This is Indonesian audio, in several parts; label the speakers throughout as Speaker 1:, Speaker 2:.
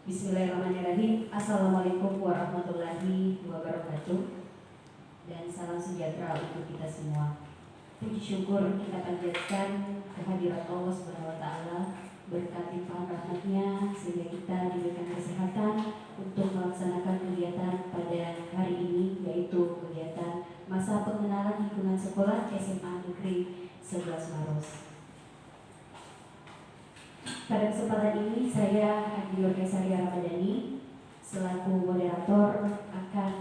Speaker 1: Bismillahirrahmanirrahim. Assalamualaikum warahmatullahi wabarakatuh. Dan salam sejahtera untuk kita semua. Puji syukur kita panjatkan kehadirat Allah Subhanahu wa taala, berkat limpahan rahmatnya sehingga kita diberikan kesehatan untuk melaksanakan kegiatan pada hari ini, yaitu kegiatan masa pengenalan lingkungan sekolah SMA Negeri 11 Maros. Pada kesempatan ini saya Adi Yorkesaria Ramadhani selaku moderator akan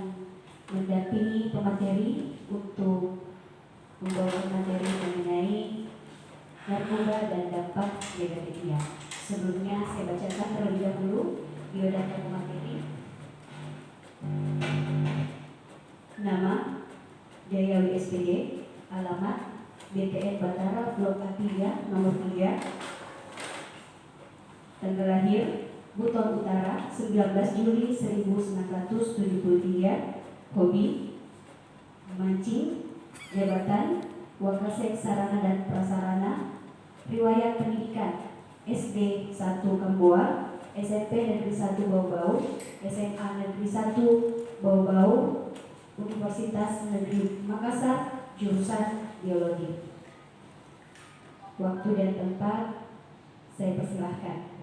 Speaker 1: mendampingi pemateri untuk membawa materi mengenai narkoba dan dampak negatifnya. Sebelumnya saya bacakan terlebih dahulu biodata pemateri. Nama Jaya WSPG, alamat BTN Batara Blok A3 nomor 3, tanggal lahir Buton Utara 19 Juli 1973, hobi memancing, jabatan Wakasek Sarana dan Prasarana, riwayat pendidikan SD 1 Kamboa, SMP Negeri 1 Bau-Bau, SMA Negeri 1 Bau-Bau, Universitas Negeri Makassar, jurusan Biologi. Waktu dan tempat saya persilahkan.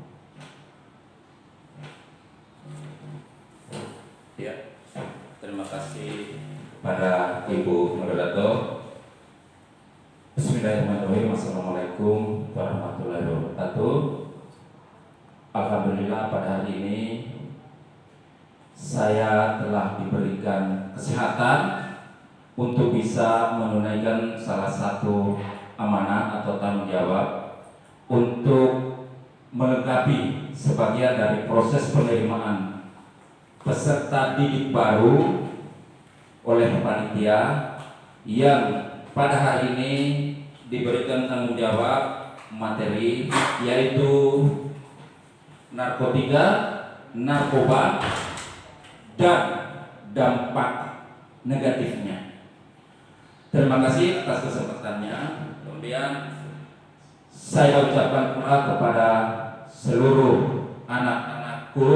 Speaker 2: Ya, terima kasih kepada Ibu Moderator. Bismillahirrahmanirrahim. Assalamualaikum warahmatullahi wabarakatuh. Alhamdulillah pada hari ini saya telah diberikan kesehatan untuk bisa menunaikan salah satu amanah atau tanggung jawab untuk melengkapi sebagian dari proses penerimaan peserta didik baru oleh panitia yang pada hari ini diberikan tanggung jawab materi, yaitu narkotika, narkoba, dan dampak negatifnya. Terima kasih atas kesempatannya. Kemudian saya ucapkan pula kepada seluruh anak-anakku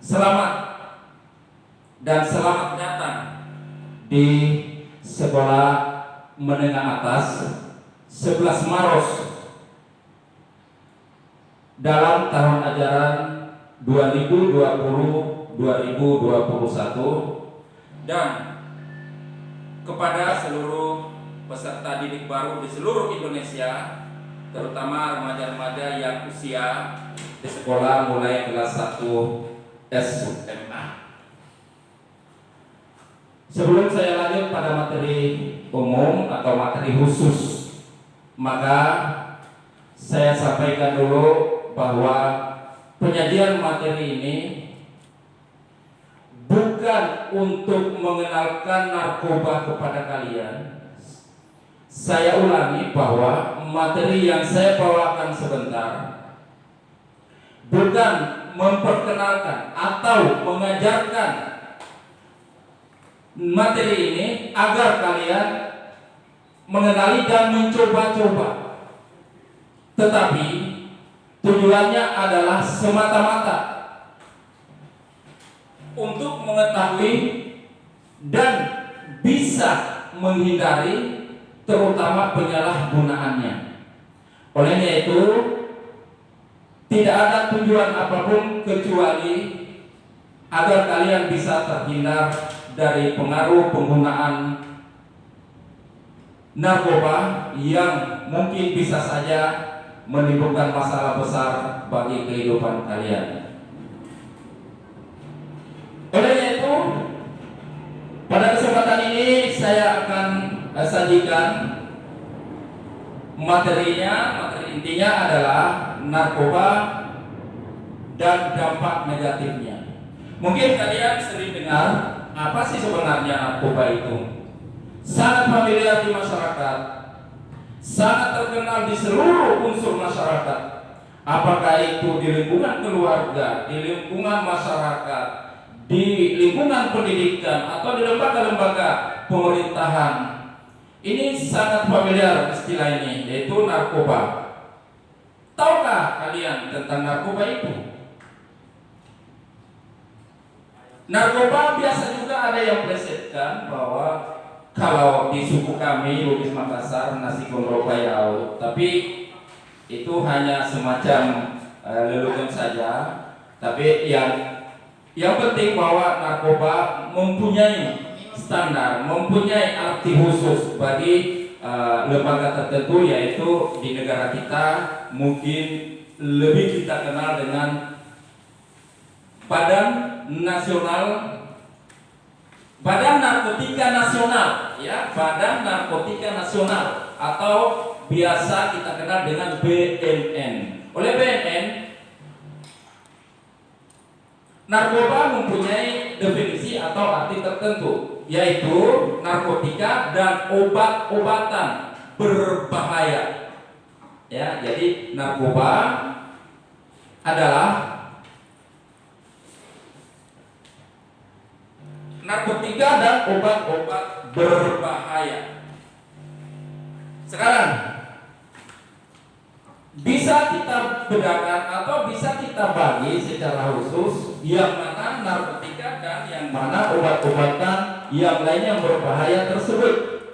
Speaker 2: selamat dan selamat datang di sekolah menengah atas 11 Maros dalam tahun ajaran 2020-2021, dan kepada seluruh peserta didik baru di seluruh Indonesia, terutama remaja-remaja yang usia di sekolah mulai kelas 1 SMA. Sebelum saya lanjut pada materi umum atau materi khusus, maka saya sampaikan dulu bahwa penyajian materi ini bukan untuk mengenalkan narkoba kepada kalian. Saya ulangi bahwa materi yang saya bawakan sebentar bukan memperkenalkan atau mengajarkan materi ini agar kalian mengenali dan mencoba-coba, tetapi tujuannya adalah semata-mata untuk mengetahui dan bisa menghindari terutama penyalahgunaannya. Olehnya itu tidak ada tujuan apapun kecuali agar kalian bisa terhindar dari pengaruh penggunaan narkoba yang mungkin bisa saja menimbulkan masalah besar bagi kehidupan kalian. Olehnya itu, pada kesempatan ini saya akan sajikan materinya. Materi intinya adalah narkoba dan dampak negatifnya. Mungkin kalian sering dengar, apa sih sebenarnya narkoba itu? Sangat familiar di masyarakat, sangat terkenal di seluruh unsur masyarakat. Apakah itu di lingkungan keluarga, di lingkungan masyarakat, di lingkungan pendidikan, atau di lembaga-lembaga pemerintahan. Ini sangat familiar istilah ini, yaitu narkoba. Tahukah kalian tentang narkoba itu? Narkoba biasa juga ada yang plesetkan bahwa kalau di suku kami Bugis Makassar nasi gondrong bayau, tapi itu hanya semacam lelucon saja. Tapi yang penting bahwa narkoba mempunyai standar, mempunyai arti khusus bagi lembaga tertentu, yaitu di negara kita mungkin lebih kita kenal dengan Badan Narkotika Nasional, ya, Badan Narkotika Nasional, atau biasa kita kenal dengan BNN. Oleh BNN, narkoba mempunyai definisi atau arti tertentu, yaitu narkotika dan obat-obatan berbahaya. Ya, jadi narkoba adalah narkotika dan obat-obat berbahaya. Sekarang bisa kita bedakan atau bisa kita bagi secara khusus yang mana narkotika dan yang mana obat-obatan yang lain yang berbahaya tersebut.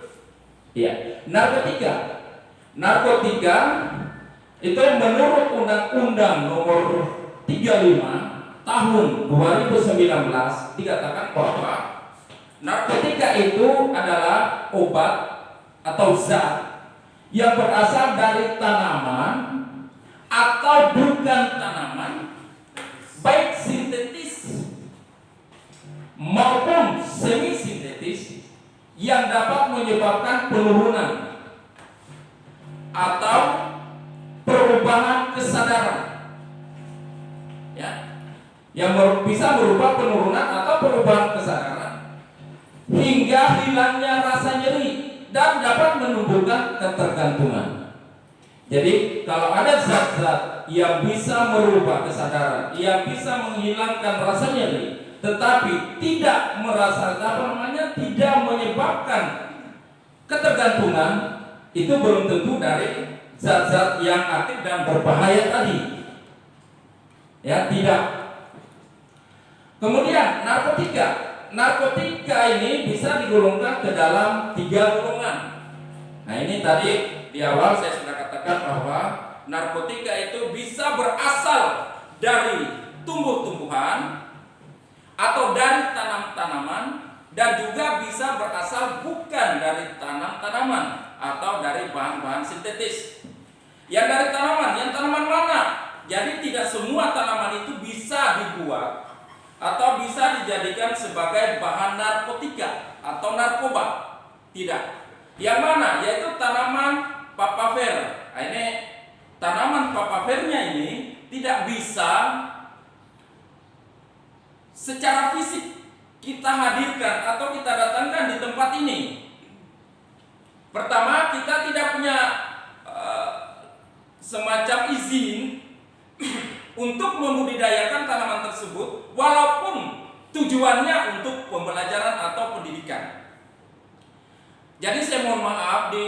Speaker 2: Ya, narkotika itu menurut Undang-Undang Nomor 35 Tahun 2019 dikatakan bahwa narkotika itu adalah obat atau zat yang berasal dari tanaman atau bukan tanaman, baik sintetis maupun semi sintetis, yang dapat menyebabkan penurunan atau perubahan kesadaran, ya, yang bisa berupa penurunan atau perubahan kesadaran hingga hilangnya rasa nyeri dan dapat menumbuhkan ketergantungan. Jadi kalau ada zat-zat yang bisa merubah kesadaran, yang bisa menghilangkan rasa nyeri, tetapi tidak tidak menyebabkan ketergantungan, itu belum tentu dari zat-zat yang aktif dan berbahaya tadi. Ya, tidak. Kemudian narkotika ini bisa digolongkan ke dalam 3 golongan. Nah, ini tadi di awal saya sudah katakan bahwa narkotika itu bisa berasal dari tumbuh-tumbuhan atau dari tanam-tanaman, dan juga bisa berasal bukan dari tanaman atau dari bahan-bahan sintetis. Yang dari tanaman, yang tanaman mana? Jadi tidak semua tanaman itu bisa dibuat atau bisa dijadikan sebagai bahan narkotika atau narkoba. Tidak. Yang mana? Yaitu tanaman papaver. Nah, ini tanaman papavernya ini tidak bisa secara fisik kita hadirkan atau kita datangkan di tempat ini. Pertama, kita tidak punya semacam izin untuk membudidayakan tanaman tersebut, walaupun tujuannya untuk pembelajaran atau pendidikan. Jadi saya mohon maaf di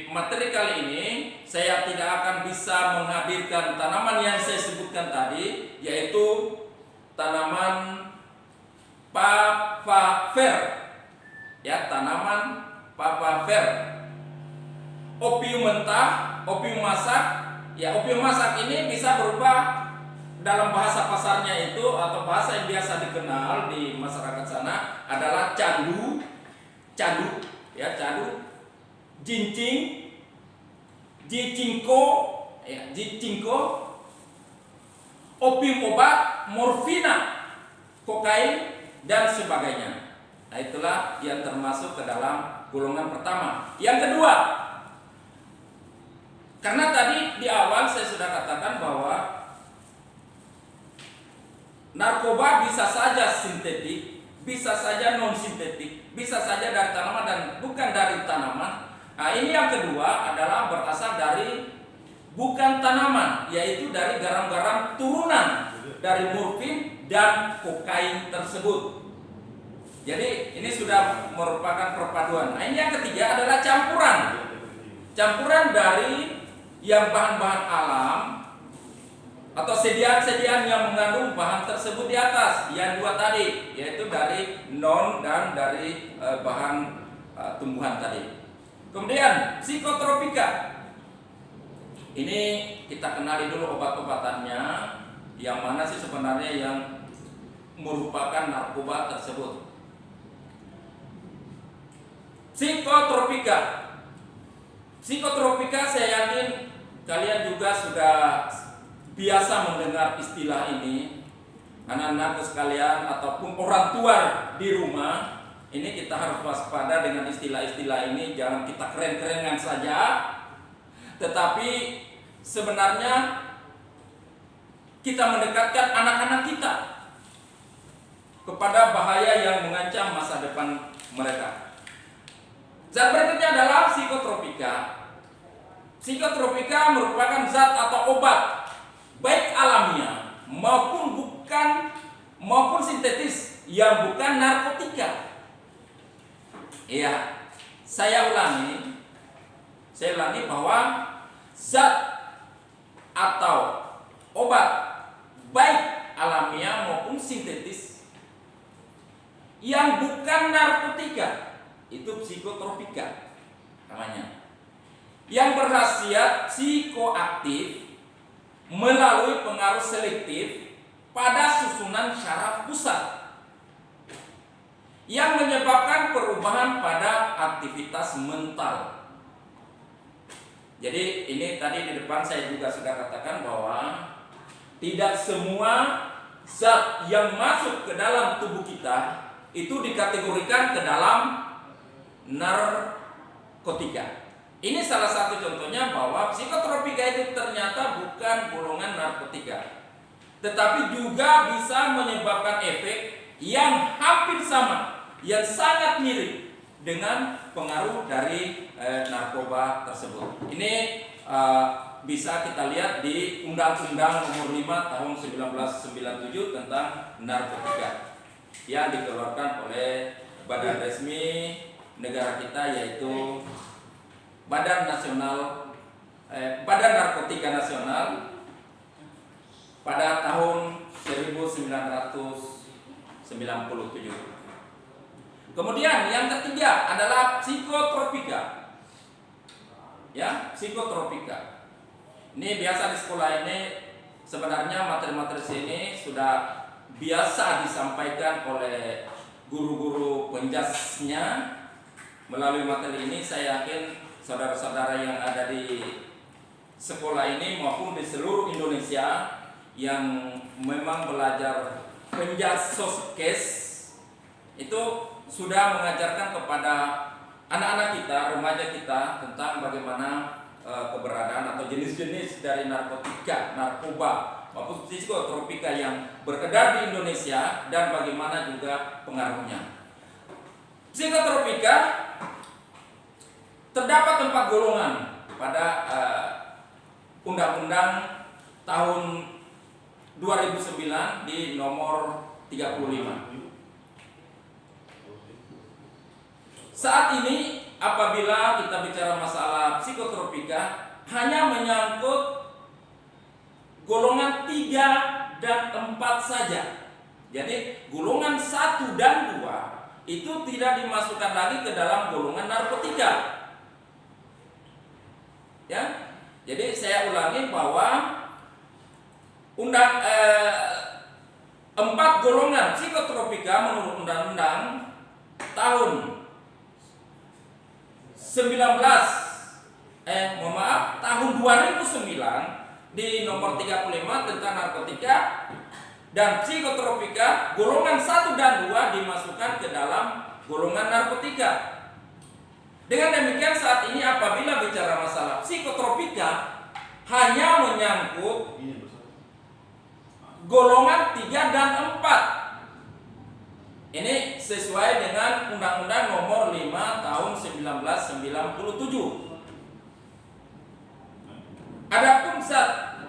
Speaker 2: materi kali ini saya tidak akan bisa menghadirkan tanaman yang saya sebutkan tadi, yaitu tanaman papaver. Ya, tanaman papaver. Opium mentah, opium masak. Ya, opium masak ini bisa berupa, dalam bahasa pasarnya itu atau bahasa yang biasa dikenal di masyarakat sana adalah candu, ya, candu, jincing, jicingko, ya, jicingko, opium obat, morfina, kokain, dan sebagainya. Nah, itulah yang termasuk ke dalam golongan pertama. Yang kedua, karena tadi di awal saya sudah katakan bahwa narkoba bisa saja sintetik, bisa saja non sintetik, bisa saja dari tanaman dan bukan dari tanaman. Nah, ini yang kedua adalah berasal dari bukan tanaman, yaitu dari garam-garam turunan dari morfin dan kokain tersebut. Jadi ini sudah merupakan perpaduan. Nah, ini yang ketiga adalah campuran dari yang bahan-bahan alam atau sediaan-sediaan yang mengandung bahan tersebut di atas, yang dua tadi, yaitu dari non dan dari bahan tumbuhan tadi. Kemudian psikotropika, ini kita kenali dulu obat-obatannya, yang mana sih sebenarnya yang merupakan narkoba tersebut. Psikotropika saya yakin kalian juga sudah biasa mendengar istilah ini. Anak-anakku sekalian ataupun orang tua di rumah, ini kita harus waspada dengan istilah-istilah ini. Jangan kita keren-kerenkan saja, tetapi sebenarnya kita mendekatkan anak-anak kita kepada bahaya yang mengancam masa depan mereka. Zat berikutnya adalah psikotropika. Psikotropika merupakan zat atau obat, baik alamiah maupun sintetis, yang bukan narkotika. Iya, saya ulangi bahwa zat atau obat, baik alamiah maupun sintetis, yang bukan narkotika, itu psikotropika namanya, yang berkhasiat psikoaktif melalui pengaruh selektif pada susunan syaraf pusat yang menyebabkan perubahan pada aktivitas mental. Jadi ini tadi di depan saya juga sudah katakan bahwa tidak semua zat yang masuk ke dalam tubuh kita itu dikategorikan ke dalam narkotika. Ini salah satu contohnya bahwa psikotropika itu ternyata bukan golongan narkotika, tetapi juga bisa menyebabkan efek yang hampir sama, yang sangat mirip dengan pengaruh dari narkoba tersebut. Ini bisa kita lihat di Undang-Undang Nomor 5 Tahun 1997 tentang narkotika yang dikeluarkan oleh badan resmi negara kita, yaitu Badan Narkotika Nasional pada tahun 1997. Kemudian yang ketiga adalah psikotropika. Ya, psikotropika. Ini biasa di sekolah ini, sebenarnya materi-materi sini sudah biasa disampaikan oleh guru-guru penjasnya. Melalui materi ini saya yakin saudara-saudara yang ada di sekolah ini maupun di seluruh Indonesia yang memang belajar penjas soskes itu sudah mengajarkan kepada anak-anak kita, remaja kita, tentang bagaimana keberadaan atau jenis-jenis dari narkotika, narkoba maupun psikotropika yang beredar di Indonesia dan bagaimana juga pengaruhnya. Psikotropika terdapat 4 golongan pada Undang-Undang tahun 2009 di nomor 35. Saat ini apabila kita bicara masalah psikotropika, hanya menyangkut golongan 3 dan 4 saja. Jadi golongan 1 dan 2 itu tidak dimasukkan lagi ke dalam golongan narkotika. Ya, jadi saya ulangi bahwa 4 golongan psikotropika menurut Undang-Undang tahun tahun 2009 di nomor 35 tentang narkotika dan psikotropika, golongan 1 dan 2 dimasukkan ke dalam golongan narkotika. Dengan demikian saat ini apabila bicara masalah psikotropika hanya menyangkut golongan 3 dan 4. Ini sesuai dengan Undang-Undang Nomor 5 Tahun 1997. Adapun zat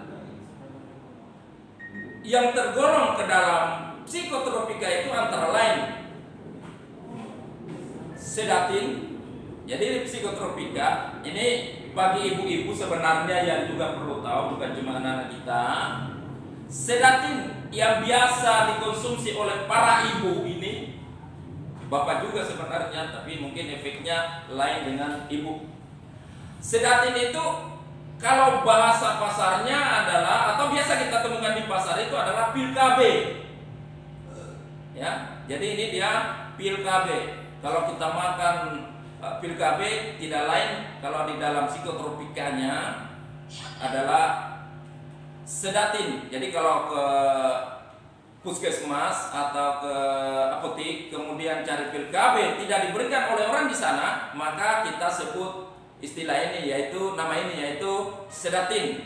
Speaker 2: yang tergolong ke dalam psikotropika itu antara lain sedatin. Jadi psikotropika ini bagi ibu-ibu sebenarnya yang juga perlu tahu, bukan cuma anak-anak kita. Sedatin yang biasa dikonsumsi oleh para ibu ini, bapak juga sebenarnya, tapi mungkin efeknya lain dengan ibu. Sedatin itu kalau bahasa pasarnya adalah, atau biasa kita temukan di pasar itu adalah pil KB. Ya, jadi ini dia pil KB. Kalau kita makan pil KB tidak lain kalau di dalam psikotropikanya adalah sedatin. Jadi kalau ke puskesmas atau ke apotek kemudian cari pil KB tidak diberikan oleh orang di sana, maka kita sebut istilah ini yaitu sedatin.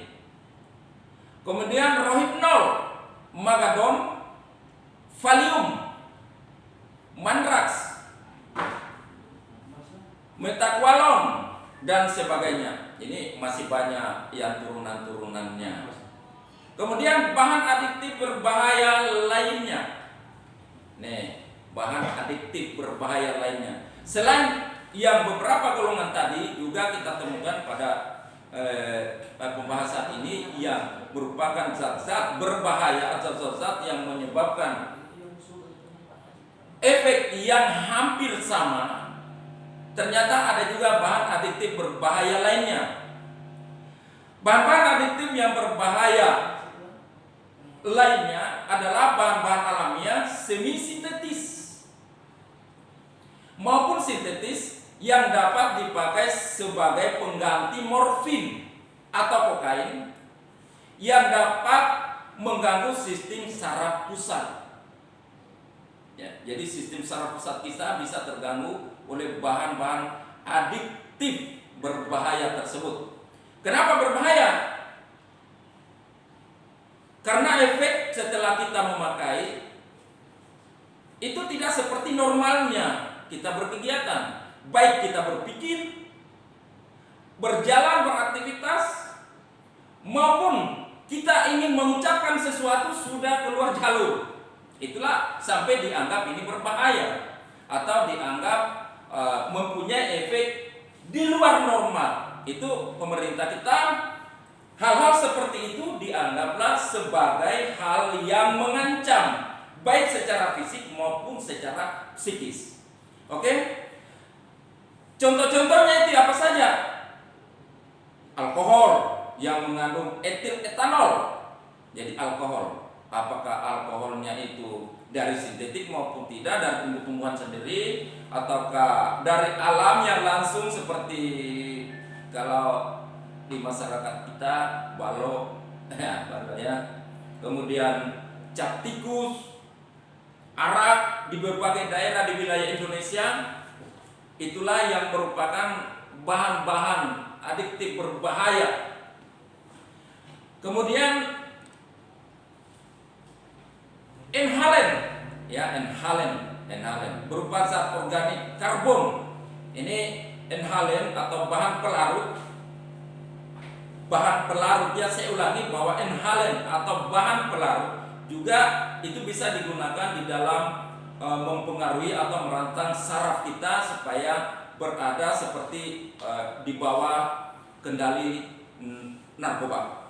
Speaker 2: Kemudian rohypnol, magadon, valium, mandrax, metaqualon dan sebagainya. Ini masih banyak yang turunan-turunannya. Kemudian bahan adiktif berbahaya lainnya. Nih, bahan adiktif berbahaya lainnya. Selain yang beberapa golongan tadi juga kita temukan pada pembahasan ini yang merupakan zat-zat berbahaya atau zat-zat yang menyebabkan efek yang hampir sama. Ternyata ada juga bahan adiktif berbahaya lainnya. Bahan-bahan adiktif yang berbahaya lainnya adalah bahan-bahan alamiah semi sintetis maupun sintetis yang dapat dipakai sebagai pengganti morfin atau kokain yang dapat mengganggu sistem saraf pusat. Ya, jadi sistem saraf pusat kita bisa terganggu oleh bahan-bahan adiktif berbahaya tersebut. Kenapa berbahaya? Karena efek setelah kita memakai itu tidak seperti normalnya kita berkegiatan, baik kita berpikir, berjalan, beraktivitas, maupun kita ingin mengucapkan sesuatu sudah keluar jalur. Itulah sampai dianggap ini berbahaya atau dianggap mempunyai efek di luar normal. Itu pemerintah kita, hal-hal seperti itu dianggaplah sebagai hal yang mengancam baik secara fisik maupun secara psikis. Oke? Contoh-contohnya itu apa saja? Alkohol yang mengandung etil etanol. Jadi alkohol, apakah alkoholnya itu dari sintetik maupun tidak, dari tumbuh-tumbuhan sendiri, ataukah dari alam yang langsung seperti kalau di masyarakat kita balok, ya, kemudian cap tikus, arak di berbagai daerah di wilayah Indonesia, itulah yang merupakan bahan-bahan adiktif berbahaya. Kemudian inhalen, ya, inhalen berupa zat organik karbon. Ini inhalen atau bahan pelarut. Bahan pelarut, ya saya ulangi bahwa inhalen atau bahan pelarut juga itu bisa digunakan di dalam mempengaruhi atau merangsang saraf kita supaya berada seperti di bawah kendali narkoba.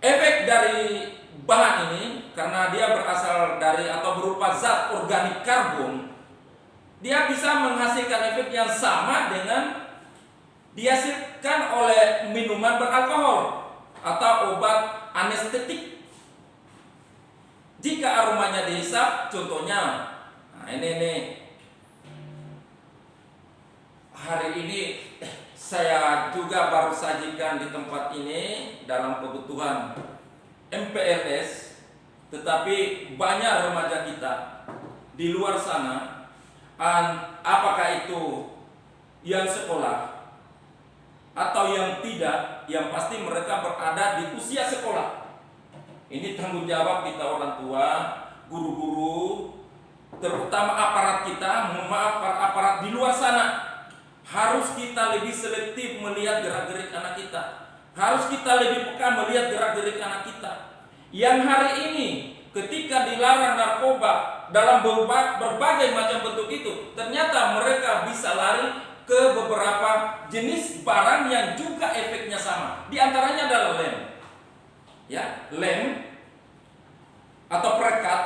Speaker 2: Efek dari bahan ini karena dia berasal dari atau berupa zat organik karbon, dia bisa menghasilkan efek yang sama dengan dihasilkan oleh minuman beralkohol atau obat anestetik. Jika aromanya dihisap, contohnya, nah ini hari ini saya juga baru sajikan di tempat ini dalam kebutuhan MPLS, tetapi banyak remaja kita di luar sana, apakah itu yang sekolah atau yang tidak, yang pasti mereka berada di usia sekolah. Ini tanggung jawab kita orang tua, guru-guru, terutama aparat kita, mohon maaf para aparat di luar sana. Harus kita lebih selektif melihat gerak-gerik anak kita. Harus kita lebih peka melihat gerak-gerik anak kita. Yang hari ini ketika dilarang narkoba dalam berbagai macam bentuk itu, ternyata mereka bisa lari ke beberapa jenis barang yang juga efeknya sama. Di antaranya adalah lem. ya, lem atau perekat,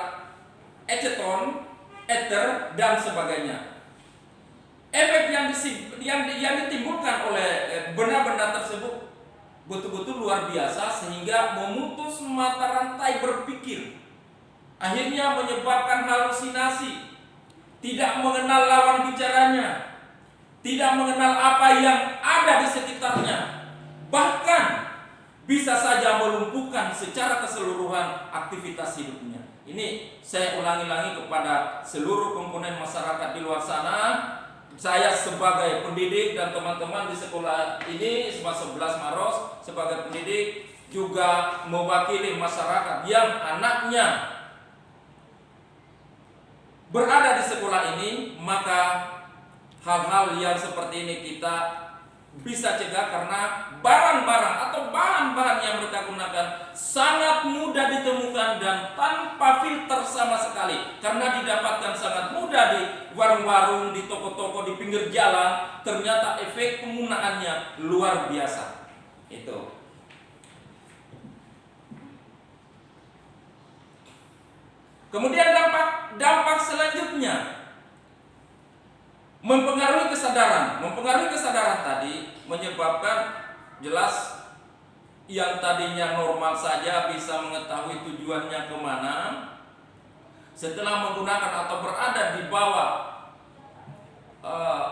Speaker 2: eceton, ether dan sebagainya. Efek yang ditimbulkan oleh benda-benda tersebut betul-betul luar biasa sehingga memutus mata rantai berpikir. Akhirnya menyebabkan halusinasi, tidak mengenal lawan bicaranya, tidak mengenal apa yang ada di sekitarnya, bahkan bisa saja melumpuhkan secara keseluruhan aktivitas hidupnya. Ini saya ulangi-ulangi kepada seluruh komponen masyarakat di luar sana. Saya sebagai pendidik dan teman-teman di sekolah ini, 11 Maros sebagai pendidik juga mewakili masyarakat yang anaknya berada di sekolah ini, maka hal-hal yang seperti ini kita bisa cegah karena barang-barang atau bahan-bahan yang mereka gunakan sangat mudah ditemukan dan tanpa filter sama sekali, karena didapatkan sangat mudah di warung-warung, di toko-toko, di pinggir jalan. Ternyata efek penggunaannya luar biasa. Itu. Kemudian dampak selanjutnya mempengaruhi kesadaran tadi, menyebabkan jelas yang tadinya normal saja bisa mengetahui tujuannya kemana. Setelah menggunakan atau berada di bawah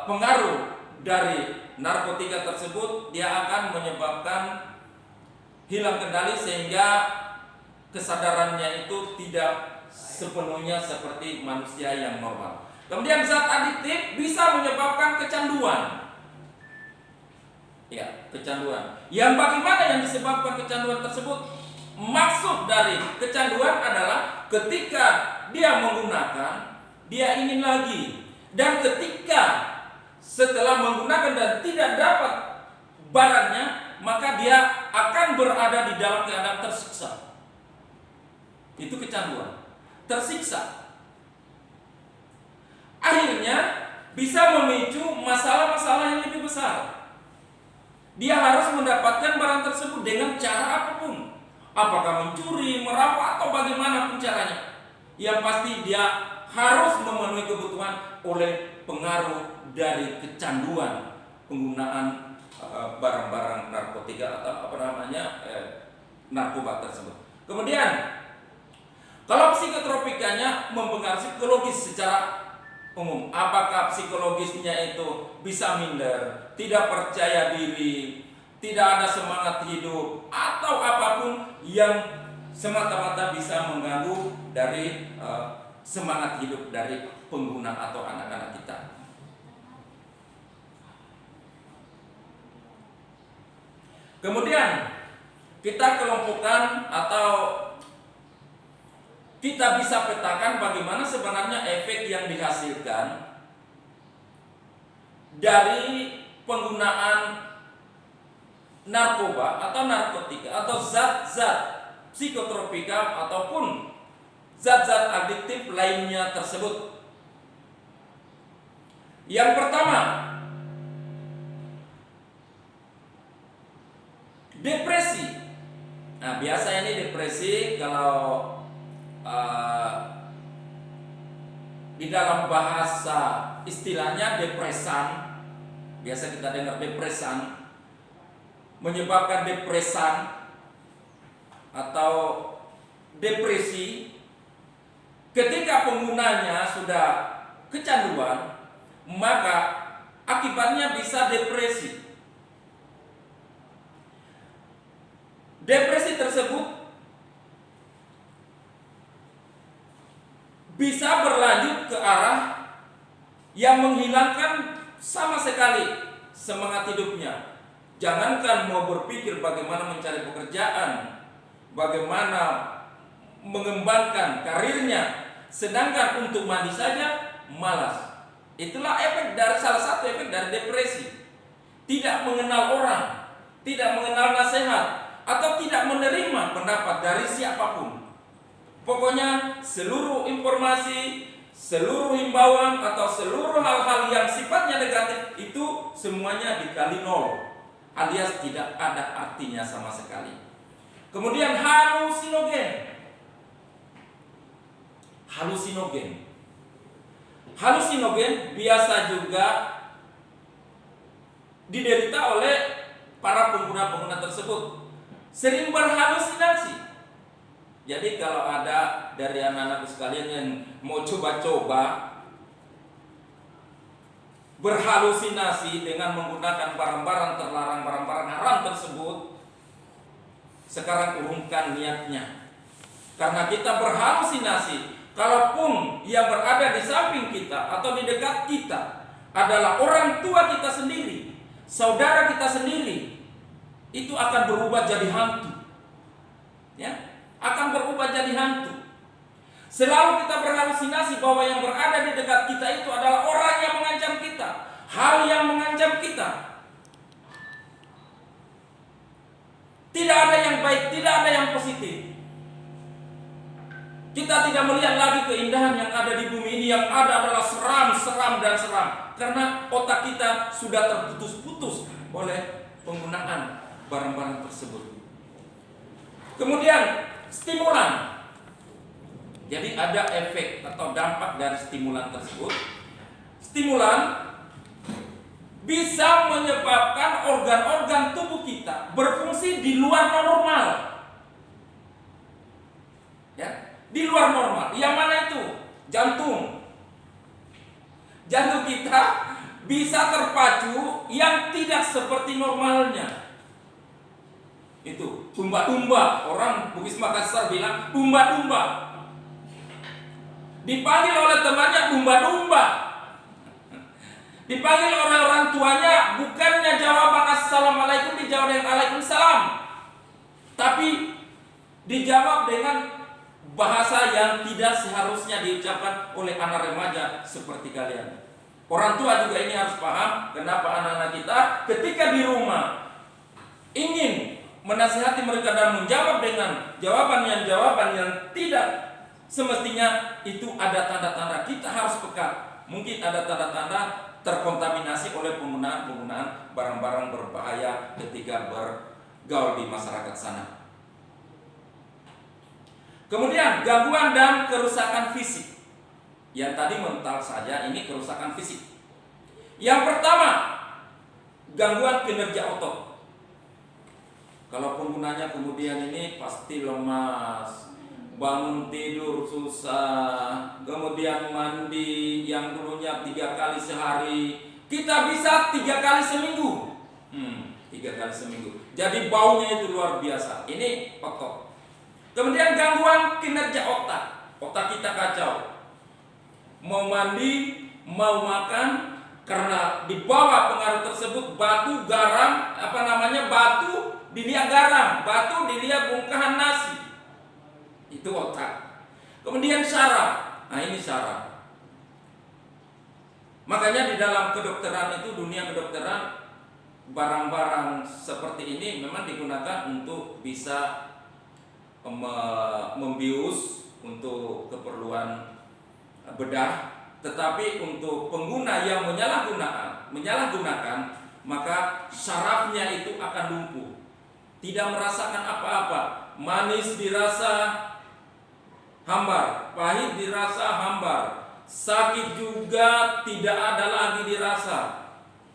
Speaker 2: pengaruh dari narkotika tersebut, dia akan menyebabkan hilang kendali sehingga kesadarannya itu tidak sepenuhnya seperti manusia yang normal. Kemudian zat adiktif bisa menyebabkan kecanduan. Ya, kecanduan. Yang bagaimana yang disebabkan kecanduan tersebut? Maksud dari kecanduan adalah ketika dia menggunakan, dia ingin lagi. Dan ketika setelah menggunakan dan tidak dapat barangnya, maka dia akan berada di dalam keadaan tersiksa. Itu kecanduan. Tersiksa. Akhirnya bisa memicu masalah-masalah yang lebih besar. Dia harus mendapatkan barang tersebut dengan cara apapun, apakah mencuri, merampok atau bagaimanapun caranya. Yang pasti dia harus memenuhi kebutuhan oleh pengaruh dari kecanduan penggunaan barang-barang narkotika atau narkoba tersebut. Kemudian kalau psikotropikanya mempengaruhi psikologis secara umum, apakah psikologisnya itu bisa minder, tidak percaya diri, tidak ada semangat hidup, atau apapun yang semata-mata bisa mengganggu dari semangat hidup dari pengguna atau anak-anak kita. Kemudian kita kelompokkan atau kita bisa petakan bagaimana sebenarnya efek yang dihasilkan dari penggunaan narkoba atau narkotika atau zat-zat psikotropika ataupun zat-zat adiktif lainnya tersebut. Yang pertama, depresi. Nah, biasa ini depresi kalau di dalam bahasa istilahnya depresan, biasa kita dengar depresan, menyebabkan depresan atau depresi ketika penggunanya sudah kecanduan, maka akibatnya bisa depresi. Depresi tersebut bisa berlanjut ke arah yang menghilangkan sama sekali semangat hidupnya. Jangankan mau berpikir bagaimana mencari pekerjaan, bagaimana mengembangkan karirnya, sedangkan untuk mandi saja malas. Itulah salah satu efek dari depresi. Tidak mengenal orang, tidak mengenal nasihat, atau tidak menerima pendapat dari siapapun. Pokoknya seluruh informasi, seluruh himbauan atau seluruh hal-hal yang sifatnya negatif itu semuanya dikali nol, alias tidak ada artinya sama sekali. Kemudian halusinogen. Halusinogen biasa juga diderita oleh para pengguna-pengguna tersebut. Sering berhalusinasi. Jadi kalau ada dari anak-anak sekalian yang mau coba-coba berhalusinasi dengan menggunakan barang-barang terlarang, barang-barang haram tersebut, sekarang urungkan niatnya. Karena kita berhalusinasi, kalaupun yang berada di samping kita atau di dekat kita adalah orang tua kita sendiri, saudara kita sendiri, itu akan berubah jadi hantu. Ya, akan berubah jadi hantu. Selalu kita berhalusinasi bahwa yang berada di dekat kita itu adalah orang yang mengancam kita, hal yang mengancam kita. Tidak ada yang baik, tidak ada yang positif. Kita tidak melihat lagi keindahan yang ada di bumi ini. Yang ada adalah seram, seram, dan seram. Karena otak kita sudah terputus-putus oleh penggunaan barang-barang tersebut. Kemudian stimulan. Jadi ada efek atau dampak dari stimulan tersebut. Stimulan bisa menyebabkan organ-organ tubuh kita berfungsi di luar normal. Ya, di luar normal. Yang mana itu? Jantung. Jantung kita bisa terpacu yang tidak seperti normalnya. Itu tumba-tumba. Orang Bugis Makassar bilang tumba-tumba. Dipanggil oleh temannya dumba-dumba. Dipanggil oleh orang tuanya, bukannya jawaban assalamualaikum dijawab dengan waalaikumsalam, tapi dijawab dengan bahasa yang tidak seharusnya diucapkan oleh anak remaja seperti kalian. Orang tua juga ini harus paham kenapa anak-anak kita ketika di rumah ingin menasihati mereka dan menjawab dengan jawaban yang tidak semestinya, itu ada tanda-tanda kita harus peka. Mungkin ada tanda-tanda terkontaminasi oleh penggunaan barang-barang berbahaya ketika bergaul di masyarakat sana. Kemudian gangguan dan kerusakan fisik. Yang tadi mental saja, ini kerusakan fisik. Yang pertama, gangguan kinerja otot. Kalau penggunanya kemudian ini pasti lemas, bangun tidur susah, kemudian mandi yang dulunya 3 kali sehari, kita bisa 3 kali seminggu. 3 kali seminggu. Jadi baunya itu luar biasa. Ini otot. Kemudian gangguan kinerja otak. Otak kita kacau. Mau mandi, mau makan, karena di bawah pengaruh tersebut batu, garam, batu dilihat garam, batu dilihat bongkahan nasi. Itu otak. Kemudian saraf. Nah, ini saraf. Makanya di dalam kedokteran itu, dunia kedokteran, barang-barang seperti ini memang digunakan untuk bisa membius untuk keperluan bedah, tetapi untuk pengguna yang menyalahgunakan, maka sarafnya itu akan lumpuh. Tidak merasakan apa-apa. Manis dirasa hambar, pahit dirasa hambar, sakit juga tidak ada lagi dirasa.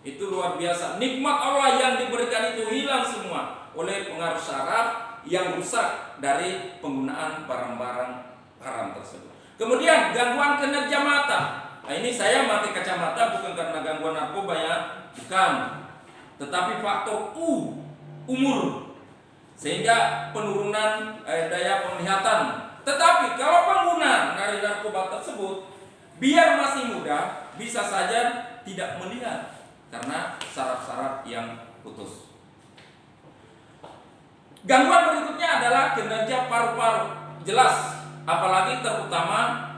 Speaker 2: Itu luar biasa. Nikmat Allah yang diberikan itu hilang semua oleh pengaruh saraf yang rusak dari penggunaan barang-barang haram tersebut. Kemudian gangguan kinerja mata. Nah, ini saya pakai kacamata bukan karena gangguan narkoba ya, bukan. Tetapi faktor umur, sehingga penurunan daya penglihatan. Tetapi kalau pengguna dari narkoba tersebut biar masih muda, bisa saja tidak melihat karena saraf-saraf yang putus. Gangguan berikutnya adalah kinerja paru-paru. Jelas, apalagi terutama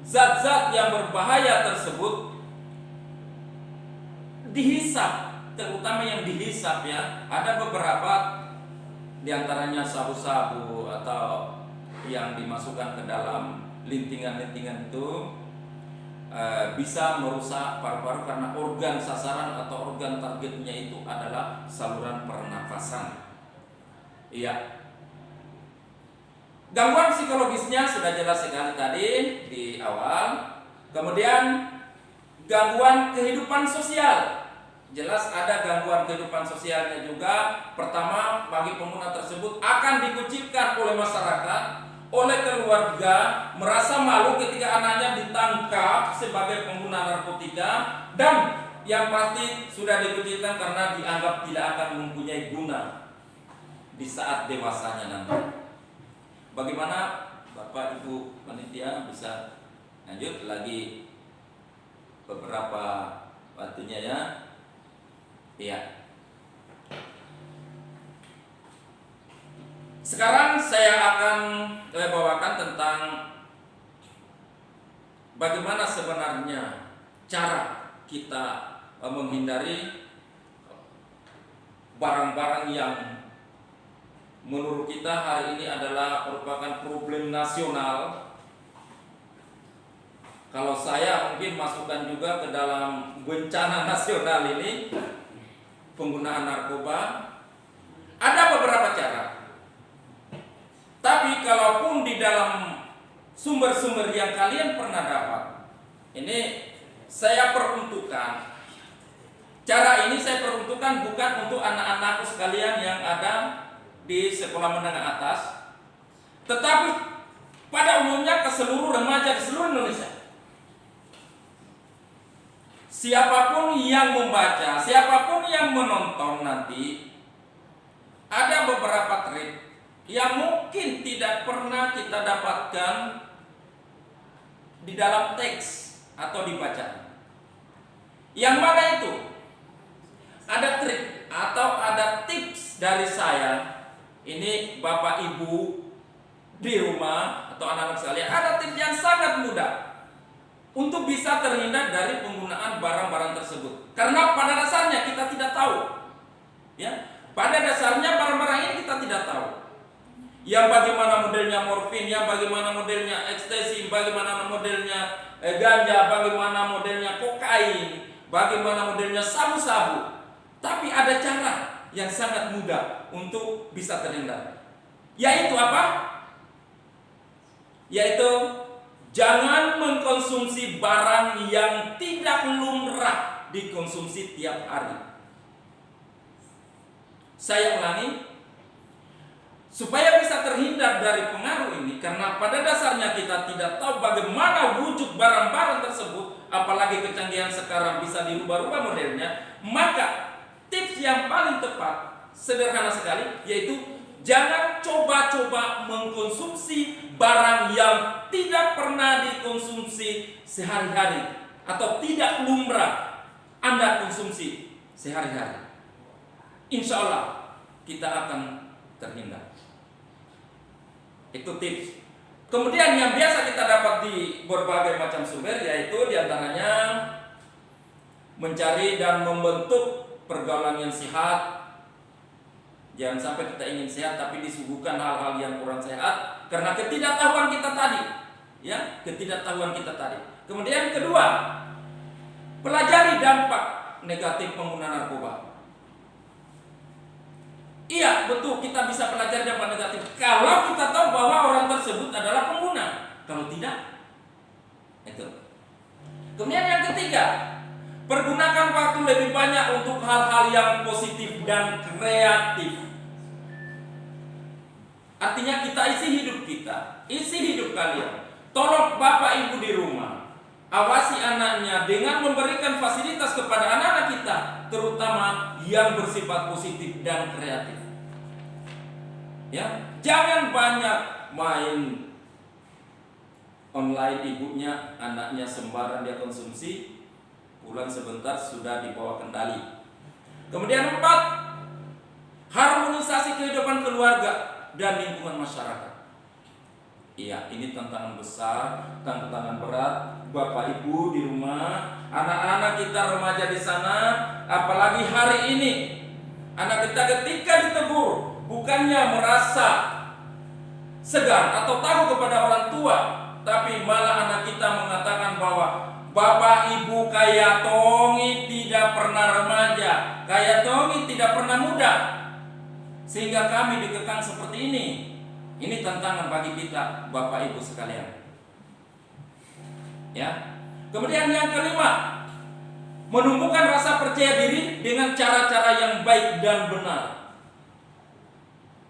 Speaker 2: zat-zat yang berbahaya tersebut dihisap, terutama yang dihisap ya. Ada beberapa diantaranya sabu-sabu atau yang dimasukkan ke dalam lintingan-lintingan itu bisa merusak paru-paru karena organ sasaran atau organ targetnya itu adalah saluran pernafasan. Iya. Gangguan psikologisnya sudah jelas sekali tadi di awal. Kemudian gangguan kehidupan sosial. Jelas ada gangguan kehidupan sosialnya juga. Pertama, bagi pengguna tersebut akan dikucilkan oleh masyarakat, oleh keluarga, merasa malu ketika anaknya ditangkap sebagai pengguna narkotika, dan yang pasti sudah dikucilkan karena dianggap tidak akan mempunyai guna di saat dewasanya nanti. Bagaimana Bapak Ibu panitia bisa lanjut lagi beberapa waktunya ya? Iya. Sekarang saya akan bawakan tentang bagaimana sebenarnya cara kita menghindari barang-barang yang menurut kita hari ini adalah merupakan problem nasional. Kalau saya mungkin masukkan juga ke dalam bencana nasional ini, penggunaan narkoba. Ada beberapa cara. Tapi kalaupun di dalam sumber-sumber yang kalian pernah dapat, ini saya peruntukkan. Cara ini saya peruntukkan bukan untuk anak-anakku sekalian yang ada di sekolah menengah atas, tetapi pada umumnya ke seluruh remaja di seluruh Indonesia. Siapapun yang membaca, siapapun yang menonton nanti, ada beberapa trik yang mungkin tidak pernah kita dapatkan di dalam teks atau dibaca. Yang mana itu? Ada trik atau ada tips dari saya. Ini Bapak Ibu di rumah atau anak-anak sekalian, ada tips yang sangat mudah untuk bisa terhindar dari penggunaan barang-barang tersebut. Karena pada dasarnya kita tidak tahu. Ya, pada dasarnya barang-barang ini kita tidak tahu. Yang bagaimana modelnya morfin, yang bagaimana modelnya ekstasi, bagaimana modelnya ganja, bagaimana modelnya kokain, bagaimana modelnya sabu-sabu. Tapi ada cara yang sangat mudah untuk bisa terhindar. Yaitu apa? Yaitu jangan mengkonsumsi barang yang tidak lumrah dikonsumsi tiap hari. Saya ulangi, supaya bisa terhindar dari pengaruh ini, karena pada dasarnya kita tidak tahu bagaimana wujud barang-barang tersebut, apalagi kecanggihan sekarang bisa dirubah-rubah modelnya, maka tips yang paling tepat, sederhana sekali, yaitu jangan coba-coba mengkonsumsi barang yang tidak pernah dikonsumsi sehari-hari atau tidak lumrah Anda konsumsi sehari-hari. Insya Allah kita akan terhindar. Itu tips. Kemudian yang biasa kita dapat di berbagai macam sumber, yaitu diantaranya mencari dan membentuk pergaulan yang sehat. Jangan sampai kita ingin sehat tapi disuguhkan hal-hal yang kurang sehat karena ketidaktahuan kita tadi. Ya, ketidaktahuan kita tadi. Kemudian kedua, pelajari dampak negatif penggunaan narkoba. Iya, betul, kita bisa pelajari dampak negatif kalau kita tahu bahwa orang tersebut adalah pengguna. Kalau tidak, itu. Kemudian yang ketiga, pergunakan waktu lebih banyak untuk hal-hal yang positif dan kreatif. Artinya kita isi hidup kita, isi hidup kalian. Tolong Bapak Ibu di rumah, awasi anaknya dengan memberikan fasilitas kepada anak-anak kita, terutama yang bersifat positif dan kreatif. Ya, jangan banyak main online ibunya, anaknya sembarang dia konsumsi, pulang sebentar sudah dibawa kendali. Kemudian 4, harmonisasi kehidupan keluarga dan lingkungan masyarakat. Iya, ini tantangan besar, tantangan berat. Bapak Ibu di rumah, anak-anak kita remaja di sana, apalagi hari ini, anak kita ketika ditegur, bukannya merasa segan atau takut kepada orang tua, tapi malah anak kita mengatakan bahwa Bapak Ibu kayak Tongi tidak pernah remaja, kayak Tongi tidak pernah muda, sehingga kami dikekang seperti ini. Ini tantangan bagi kita, Bapak Ibu sekalian. Ya. Kemudian yang kelima, menumbuhkan rasa percaya diri dengan cara-cara yang baik dan benar.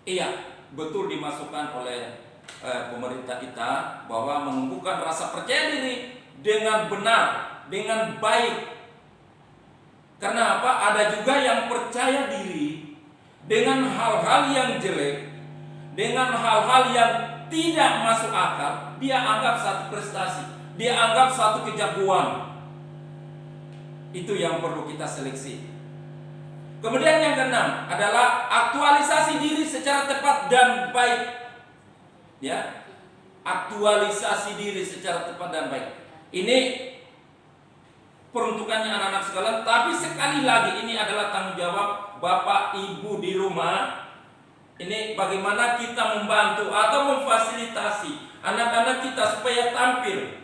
Speaker 2: Iya, betul dimasukkan oleh pemerintah kita bahwa menumbuhkan rasa percaya diri dengan benar, dengan baik. Karena apa? Ada juga yang percaya diri dengan hal-hal yang jelek, dengan hal-hal yang tidak masuk akal, dia anggap satu prestasi, dia anggap satu kejagoan. Itu yang perlu kita seleksi. Kemudian yang keenam adalah aktualisasi diri secara tepat dan baik. Ya, aktualisasi diri secara tepat dan baik. Ini peruntukannya anak-anak sekalian, tapi sekali lagi ini adalah tanggung jawab Bapak Ibu di rumah. Ini bagaimana kita membantu atau memfasilitasi anak-anak kita supaya tampil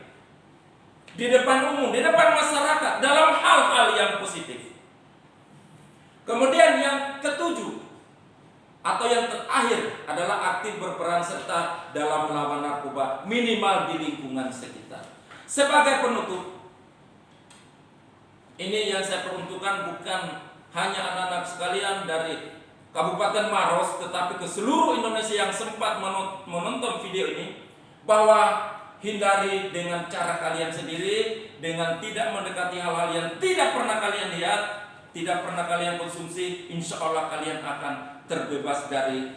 Speaker 2: di depan umum, di depan masyarakat dalam hal-hal yang positif. Kemudian yang ketujuh atau yang terakhir adalah aktif berperan serta dalam melawan narkoba minimal di lingkungan sekitar. Sebagai penutup, ini yang saya peruntukkan bukan hanya anak-anak sekalian dari Kabupaten Maros, tetapi ke seluruh Indonesia yang sempat menonton video ini, bahwa hindari dengan cara kalian sendiri, dengan tidak mendekati hal-hal yang tidak pernah kalian lihat, tidak pernah kalian konsumsi. Insya Allah kalian akan terbebas dari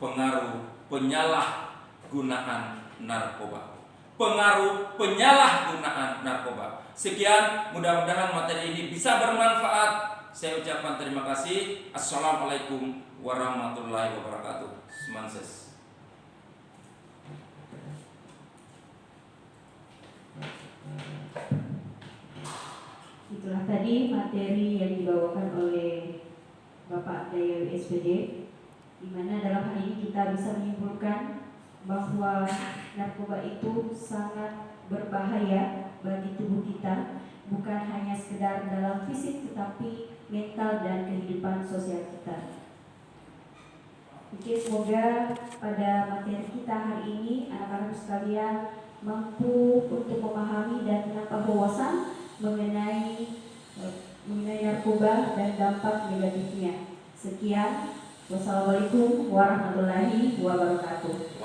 Speaker 2: pengaruh penyalahgunaan narkoba. Pengaruh penyalahgunaan narkoba. Sekian, mudah-mudahan materi ini bisa bermanfaat. Saya ucapkan terima kasih. Assalamualaikum warahmatullahi wabarakatuh. Semanses.
Speaker 1: Itulah tadi materi yang dibawakan oleh Bapak Daya SPD, di mana dalam hal ini kita bisa menyimpulkan bahwa narkoba itu sangat berbahaya bagi tubuh kita, bukan hanya sekedar dalam fisik tetapi mental dan kehidupan sosial kita. Oke, semoga pada materi kita hari ini anak-anak sekalian mampu untuk memahami dan menambah wawasan mengenai narkoba dan dampak negatifnya. Sekian, wassalamualaikum warahmatullahi wabarakatuh.